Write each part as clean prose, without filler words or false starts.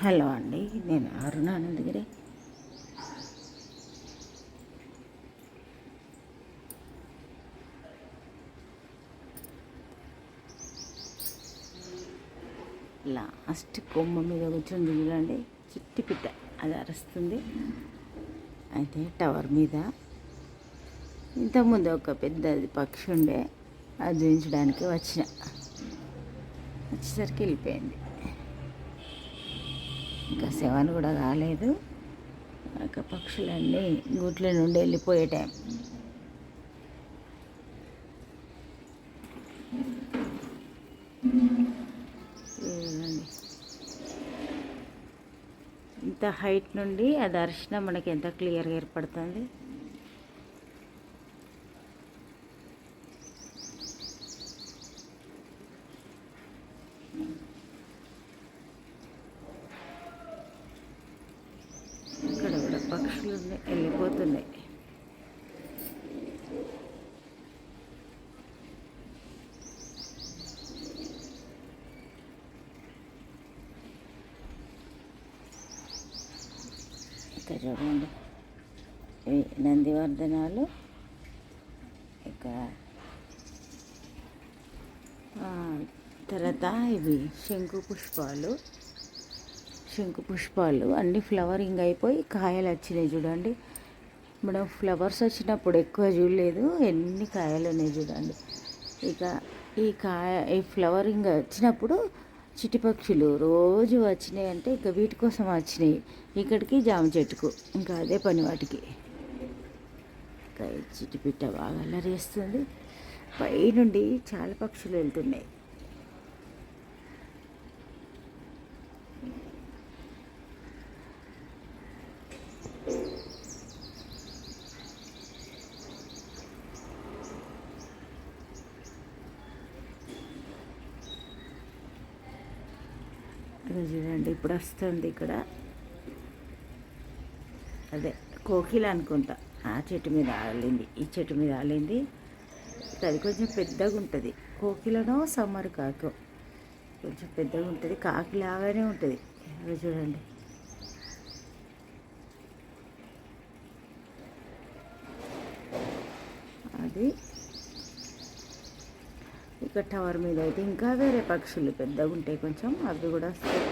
Hello అండి, నేను అరుణానందగిరి. Last కొమ్మ మీద కూర్చొని చూడండి, చిట్టి పిట్ట అది అరుస్తుంది. అయితే టవర్ మీద ఇంతకుముందు ఒక పెద్దది పక్షి ఉండే, అది చూపించడానికి వచ్చేసరికి వెళ్ళిపోయింది. ఇంకా 7 కూడా కాలేదు. ఇక పక్షులన్నీ గూట్ల నుండి వెళ్ళిపోయే టైం. ఇంత హైట్ నుండి అది అరిచినా మనకి ఎంత క్లియర్గా ఏర్పడుతుంది. ఇక్కడ కూడా పక్షులు వెళ్ళిపోతున్నాయి. ఇక్కడ చూడండి, ఇవి నందివర్ధనాలు. ఇక తర్వాత ఇవి శంకు పుష్పాలు అన్నీ ఫ్లవరింగ్ అయిపోయి కాయలు వచ్చినాయి చూడండి. మనం ఫ్లవర్స్ వచ్చినప్పుడు ఎక్కువ చూడలేదు, ఎన్ని కాయలు ఉన్నాయి చూడండి. ఇక ఈ ఫ్లవరింగ్ వచ్చినప్పుడు చిటిపక్షులు రోజు వచ్చినాయి అంటే ఇక వీటి కోసం వచ్చినాయి ఇక్కడికి, జామ చెట్టుకు. ఇంకా అదే పని వాటికి. ఇంకా చిటిపిట్ట బాగా అల్లరి చేస్తుంది. పైనుండి చాలా పక్షులు వెళ్తున్నాయి. చూడండి, ఇప్పుడు వస్తుంది ఇక్కడ. అదే కోకిల అనుకుంటా. ఆ చెట్టు మీద ఆలింది, ఈ చెట్టు మీద ఆలింది. అది కొంచెం పెద్దగా ఉంటుంది. కోకిలనో సమ్మర్ కాకు కొంచెం పెద్దగా ఉంటుంది, కాకిలాగానే ఉంటుంది. అది చూడండి. అది ఇక టవర్ మీద అయితే ఇంకా వేరే పక్షులు పెద్దగా ఉంటాయి కొంచెం, అవి కూడా వస్తాయి.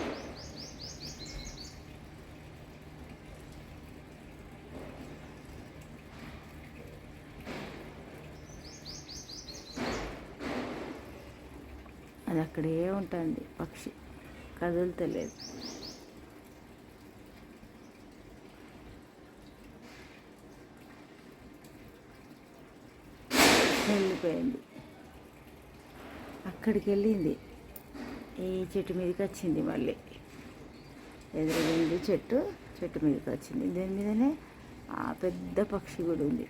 అది అక్కడే ఉంటుంది పక్షి, కదులుతలేదు. వెళ్ళిపోయింది, అక్కడికి వెళ్ళింది. ఈ చెట్టు మీదకి వచ్చింది, మళ్ళీ ఎదురుంది చెట్టు మీదకి వచ్చింది. దీని మీదనే ఆ పెద్ద పక్షి కూడా ఉంది.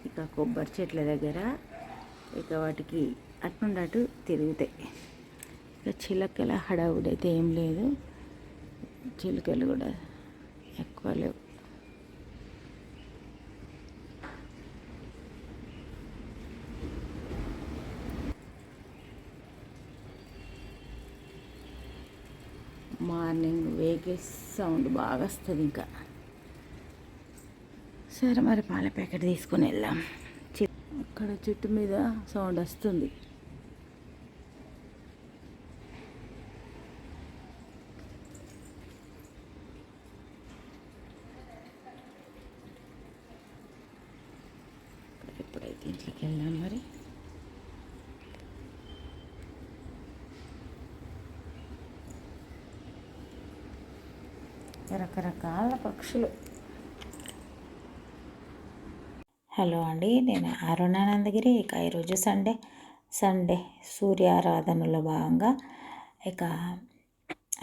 ఇక కొబ్బరి చెట్ల దగ్గర ఇక వాటికి అటు అటు తిరుగుతాయి. ఇక చిలకల హడావుడైతే ఏం లేదు, చిలుకలు కూడా ఎక్కువ లేవు. మార్నింగ్ వెహికల్స్ సౌండ్ బాగా వస్తుంది. ఇంకా సరే, మరి పాల ప్యాకెట్ తీసుకుని వెళ్దాం. అక్కడ చెట్టు మీద సౌండ్ వస్తుంది. ఎప్పుడైతే ఇంట్లోకి వెళ్దాం మరి. రకరకాల పక్షులు. హలో అండి, నేను అరుణానందగిరి. ఇక ఈరోజు సండే సూర్యారాధనలో భాగంగా ఇక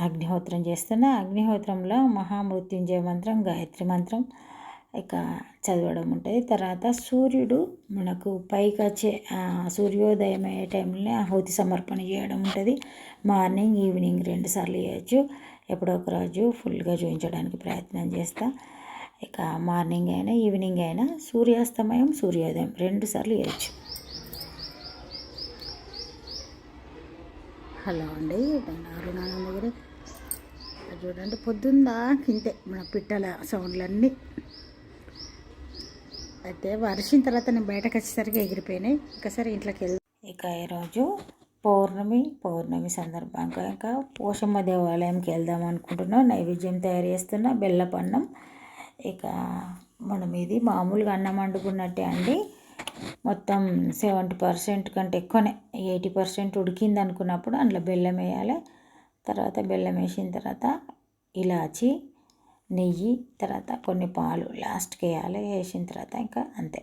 అగ్నిహోత్రం చేస్తున్నా. అగ్నిహోత్రంలో మహామృత్యుంజయ మంత్రం, గాయత్రి మంత్రం ఇక చదవడం ఉంటుంది. తర్వాత సూర్యుడు మనకు పైకి వచ్చే సూర్యోదయం అయ్యే టైంలో ఆహుతి సమర్పణ చేయడం ఉంటుంది. మార్నింగ్ ఈవినింగ్ 2 సార్లు చేయొచ్చు. ఎప్పుడో ఒక రోజు ఫుల్గా చూపించడానికి ప్రయత్నం చేస్తా. ఇక మార్నింగ్ అయినా ఈవినింగ్ అయినా సూర్యాస్తమయం సూర్యోదయం 2 సార్లు చేయొచ్చు. హలో అండి, నేను అరుణానందగిరి. చూడండి పొద్దుందా ఇంతే మన పిట్టల సౌండ్లన్నీ. అయితే వర్షం తర్వాత నేను బయటకు వచ్చేసరికి ఎగిరిపోయినాయి. ఇంకా సరే ఇంట్లోకి వెళ్దాం. ఇక ఈరోజు పౌర్ణమి సందర్భంగా ఇంకా పోషమ్మ దేవాలయంకి వెళ్దాం అనుకుంటున్నాం. నైవేద్యం తయారు చేస్తున్నా, బెల్లపన్నం. ఇక మనం ఇది మామూలుగా అన్నం వండుకున్నట్టే అండి. మొత్తం 70% కంటే ఎక్కువనే, 80% ఉడికింది అనుకున్నప్పుడు అందులో బెల్లం వేయాలి. తర్వాత బెల్లం వేసిన తర్వాత ఇలాచి, నెయ్యి, తర్వాత కొన్ని పాలు లాస్ట్కి వేయాలి. వేసిన తర్వాత ఇంకా అంతే,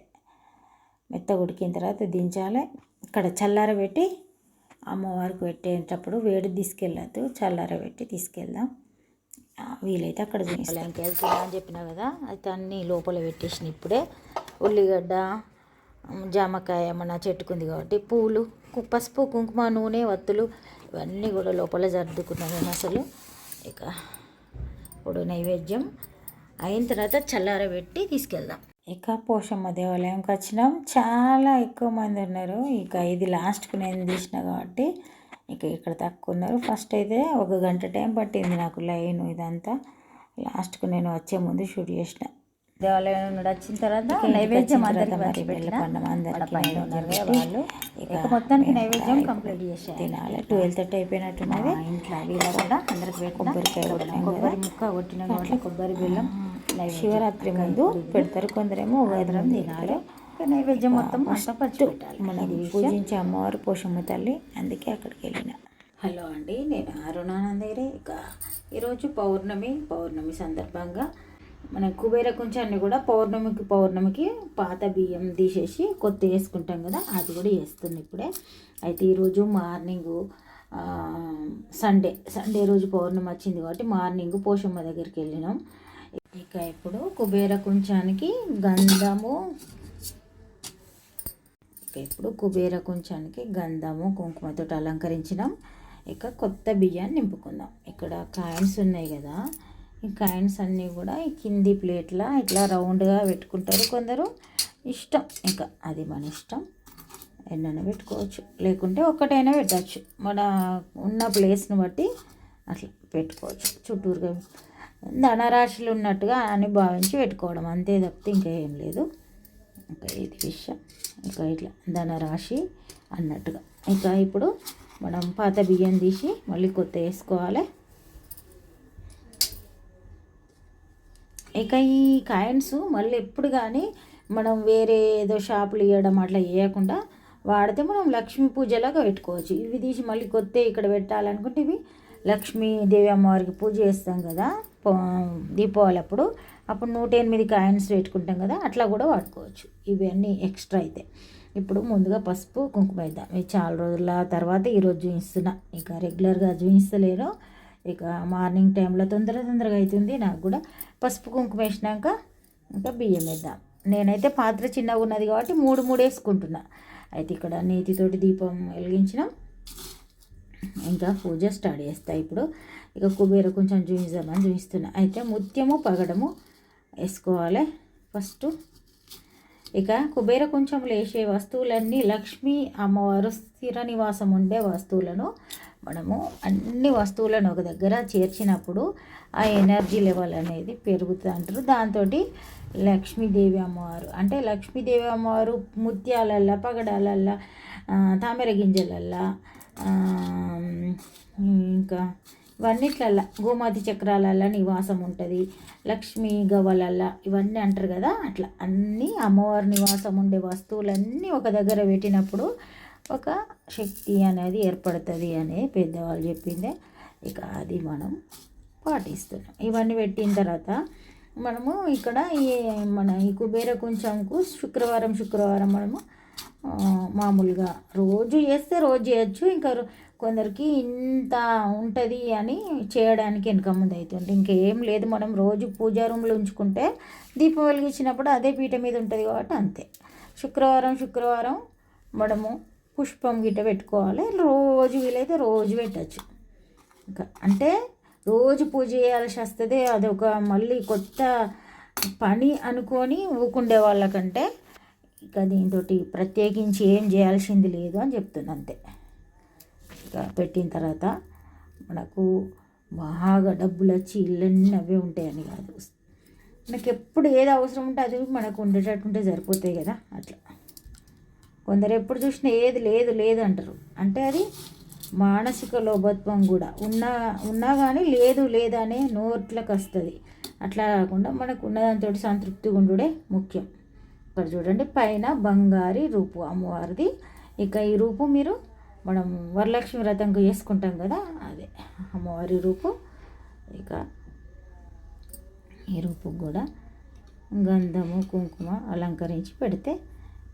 మెత్తగా ఉడికిన తర్వాత దించాలి. ఇక్కడ చల్లారబెట్టి అమ్మవారికి పెట్టేటప్పుడు వేడి తీసుకెళ్ళద్దు, చల్లారబెట్టి తీసుకెళ్దాం. వీలైతే అక్కడ ఇంక వెళ్తున్నా అని చెప్పినా కదా, అయితే అన్నీ లోపల పెట్టేసిన. ఇప్పుడే ఉల్లిగడ్డ, జామకాయ మన చెట్టుకుంది కాబట్టి, పూలు, పసుపు, కుంకుమ, నూనె, వత్తులు ఇవన్నీ కూడా లోపల సర్దుకున్నాను నేను అసలు. ఇక ఇప్పుడు నైవేద్యం అయిన తర్వాత చల్లారబెట్టి తీసుకెళ్దాం. ఇక పోషమ్మ దేవాలయంకి వచ్చినాం. చాలా ఎక్కువ మంది ఉన్నారు. ఇక ఇది లాస్ట్కి నేను తీసిన కాబట్టి ఇక ఇక్కడ తక్కువ ఉన్నారు. ఫస్ట్ అయితే 1 గంట టైం పట్టింది నాకు లైన్ ఇదంతా. లాస్ట్కు నేను వచ్చే ముందు షూట్ చేసిన. దేవాలయం నుండి వచ్చిన తర్వాత నైవేద్యం అందరికీ బెల్లపన్నం అందరికీ వాళ్ళు ఇక మొత్తానికి నైవేద్యం కంప్లీట్ చేసి తినాలి. 12:30 అయిపోయినట్టున్నది. ఇంట్లో వీళ్ళ కూడా అందరికి కొబ్బరికాయ కొబ్బరి ముక్క కొట్టిన కొబ్బరి బెల్లం శివరాత్రి ముందు పెడతారు. కొందరేమో ఉగాదిరం తినాలి. నైవేద్యం మొత్తం ఫస్ట్ మనం పూజించే అమ్మవారు పోషమ్మ తల్లి, అందుకే అక్కడికి వెళ్ళిన. హలో అండి, నేను అరుణానందగిరి. ఇక ఈరోజు పౌర్ణమి సందర్భంగా మన కుబేర కుంచాన్ని కూడా పౌర్ణమికి పాత బియ్యం తీసేసి కొత్త వేసుకుంటాం కదా, అది కూడా వేస్తుంది ఇప్పుడే. అయితే ఈరోజు మార్నింగు సండే రోజు పౌర్ణమి వచ్చింది కాబట్టి మార్నింగ్ పోషమ్మ దగ్గరికి వెళ్ళినాం. ఇక ఇప్పుడు కుబేర కుంచానికి గంధము కుంకుమతో అలంకరించినాం. ఇక కొత్త బియ్యాన్ని నింపుకుందాం. ఇక్కడ కాయిన్స్ ఉన్నాయి కదా, ఈ కాయిన్స్ అన్నీ కూడా ఈ కింది ప్లేట్లా ఇట్లా రౌండ్గా పెట్టుకుంటారు కొందరు. ఇష్టం, ఇంకా అది మన ఇష్టం. ఎన్నైనా పెట్టుకోవచ్చు, లేకుంటే ఒక్కటైనా పెట్టచ్చు. మన ఉన్న ప్లేస్ని బట్టి అట్లా పెట్టుకోవచ్చు. చుట్టూరుగా ధనరాశులు ఉన్నట్టుగా అని భావించి పెట్టుకోవడం అంతే తప్పితే ఇంకా ఏం లేదు. ఇంకా ఇది విషయం. ఇంకా ఇట్లా ధనరాశి అన్నట్టుగా. ఇంకా ఇప్పుడు మనం పాత బియ్యం తీసి మళ్ళీ కొత్త వేసుకోవాలి. ఇక ఈ కాయిన్స్ మళ్ళీ ఎప్పుడు కానీ మనం వేరే ఏదో షాపులు ఇవ్వడం అట్లా వేయకుండా వాడితే మనం లక్ష్మీ పూజలాగా పెట్టుకోవచ్చు. ఇవి తీసి మళ్ళీ కొత్త ఇక్కడ పెట్టాలనుకుంటే ఇవి లక్ష్మీదేవి అమ్మవారికి పూజ చేస్తాం కదా దీపావళి అప్పుడు 108 కాయిన్స్ పెట్టుకుంటాం కదా, అట్లా కూడా వాడుకోవచ్చు. ఇవన్నీ ఎక్స్ట్రా అయితే. ఇప్పుడు ముందుగా పసుపు కుంకుమ వేద్దాం. ఇవి చాలా రోజుల తర్వాత ఈరోజు చూపిస్తున్నా. ఇక రెగ్యులర్గా చూపిస్తలేను. ఇక మార్నింగ్ టైంలో తొందరగా అవుతుంది నాకు కూడా. పసుపు కుంకుమ వేసినాక ఇంకా బియ్యం వేద్దాం. నేనైతే పాత్ర చిన్నగా ఉన్నది కాబట్టి 3 వేసుకుంటున్నా. అయితే ఇక్కడ నేతితోటి దీపం వెలిగించినాం. ఇంకా పూజ స్టార్ట్ చేస్తాయి ఇప్పుడు. ఇక కుబేర కొంచెం చూపిస్తున్నా. అయితే ముత్యము పగడము వేసుకోవాలి ఫస్ట్. ఇక కుబేర కొంచెంలో వేసే వస్తువులన్నీ లక్ష్మీ అమ్మవారు స్థిర నివాసం ఉండే వస్తువులను మనము అన్ని వస్తువులను ఒక దగ్గర చేర్చినప్పుడు ఆ ఎనర్జీ లెవెల్ అనేది పెరుగుతుంది అంటారు. దాంతో లక్ష్మీదేవి అమ్మవారు అంటే లక్ష్మీదేవి అమ్మవారు ముత్యాలల్లా, పగడాలల్లా, తామర గింజలల్లా, ఇంకా ఇవన్నిట్లల్లా గోమాతి చక్రాలల్లా నివాసం ఉంటుంది. లక్ష్మీ గవ్వలల్లా ఇవన్నీ అంటారు కదా, అట్లా అన్నీ అమ్మవారి నివాసం ఉండే వస్తువులన్నీ ఒక దగ్గర పెట్టినప్పుడు ఒక శక్తి అనేది ఏర్పడుతుంది అని పెద్దవాళ్ళు చెప్పిందే. ఇక అది మనం పాటిస్తున్నాం. ఇవన్నీ పెట్టిన తర్వాత మనము ఇక్కడ ఈ కుబేర కొంచెంకు శుక్రవారం మనము మామూలుగా రోజు చేస్తే రోజు చేయొచ్చు. ఇంకా కొందరికి ఇంత ఉంటుంది అని చేయడానికి వెనక ముందు అవుతుంది. ఇంకేం లేదు, మనం రోజు పూజా రూమ్లో ఉంచుకుంటే దీపం వెలిగించినప్పుడు అదే పీట మీద ఉంటుంది కాబట్టి అంతే. శుక్రవారం మనము పుష్పం గిట్ట పెట్టుకోవాలి. రోజు వీలైతే రోజు పెట్టచ్చు. ఇంకా అంటే రోజు పూజ చేయాల్సి వస్తుంది. అదొక మళ్ళీ కొత్త పని అనుకొని ఊకుండే వాళ్ళకంటే ఇక దీంతో ప్రత్యేకించి ఏం చేయాల్సింది లేదు అని చెప్తున్నా అంతే. ఇక పెట్టిన తర్వాత మనకు బాగా డబ్బులు వచ్చి ఇళ్ళన్నీ అవే ఉంటాయని కాదు. మనకి ఎప్పుడు ఏది అవసరం ఉంటే అది మనకు ఉండేటట్టు ఉంటే సరిపోతాయి కదా. అట్లా కొందరు ఎప్పుడు చూసినా ఏది లేదు లేదు అంటారు. అంటే అది మానసిక లోభత్వం కూడా ఉన్నా కానీ లేదు లేదనే నోట్లకు వస్తుంది. అట్లా కాకుండా మనకు ఉన్నదాంతో సంతృప్తిగా ఉండుడే ముఖ్యం. ఇక్కడ చూడండి, పైన బంగారి రూపు అమ్మవారిది. ఇక ఈ రూపు మీరు మనం వరలక్ష్మి వ్రతంకు చేసుకుంటాం కదా, అదే అమ్మవారి రూపు. ఇక ఈ రూపు కూడా గంధము కుంకుమ అలంకరించి పెడితే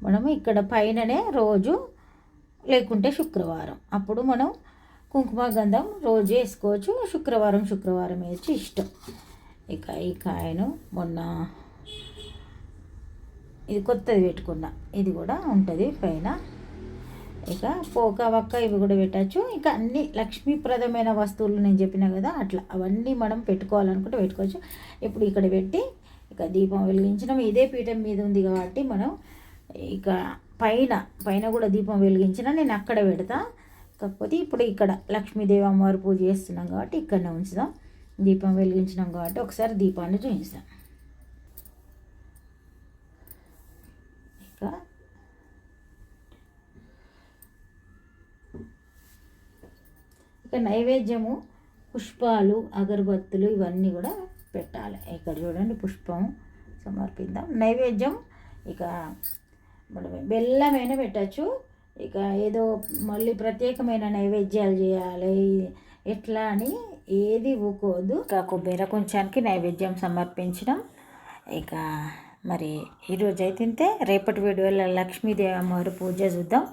మనము ఇక్కడ పైననే రోజు లేకుంటే శుక్రవారం అప్పుడు మనం కుంకుమ గంధం రోజు వేసుకోవచ్చు. శుక్రవారం వేసి ఇష్టం. ఇక ఈ కాయను మొన్న ఇది కొత్తది పెట్టుకున్నా, ఇది కూడా ఉంటుంది పైన. ఇక పోక వక్క ఇవి కూడా పెట్టచ్చు. ఇక అన్ని లక్ష్మీప్రదమైన వస్తువులు నేను చెప్పినా కదా, అట్లా అవన్నీ మనం పెట్టుకోవాలనుకుంటే పెట్టుకోవచ్చు. ఇప్పుడు ఇక్కడ పెట్టి ఇక దీపం వెలిగించడం ఇదే పీఠం మీద ఉంది కాబట్టి మనం ఇక పైన కూడా దీపం వెలిగించిన నేను అక్కడ పెడతా. కాకపోతే ఇప్పుడు ఇక్కడ లక్ష్మీదేవి అమ్మవారు పూజ చేస్తున్నాం కాబట్టి ఇక్కడనే ఉంచుదాం. దీపం వెలిగించినాం కాబట్టి ఒకసారి దీపాన్ని చూపిస్తాం. ఇక నైవేద్యము పుష్పాలు అగరబత్తులు ఇవన్నీ కూడా పెట్టాలి. ఇక్కడ చూడండి, పుష్పం సమర్పిద్దాం. నైవేద్యం ఇక మనం బెల్లమైనా పెట్టచ్చు. ఇక ఏదో మళ్ళీ ప్రత్యేకమైన నైవేద్యాలు చేయాలి ఎట్లా అని ఏది ఊకోదు. ఇక కుబేర కొంచానికి నైవేద్యం సమర్పించడం. ఇక మరి ఈరోజు అయితే రేపటి వీడియోలో లక్ష్మీదేవి అమ్మవారి పూజ చూద్దాం.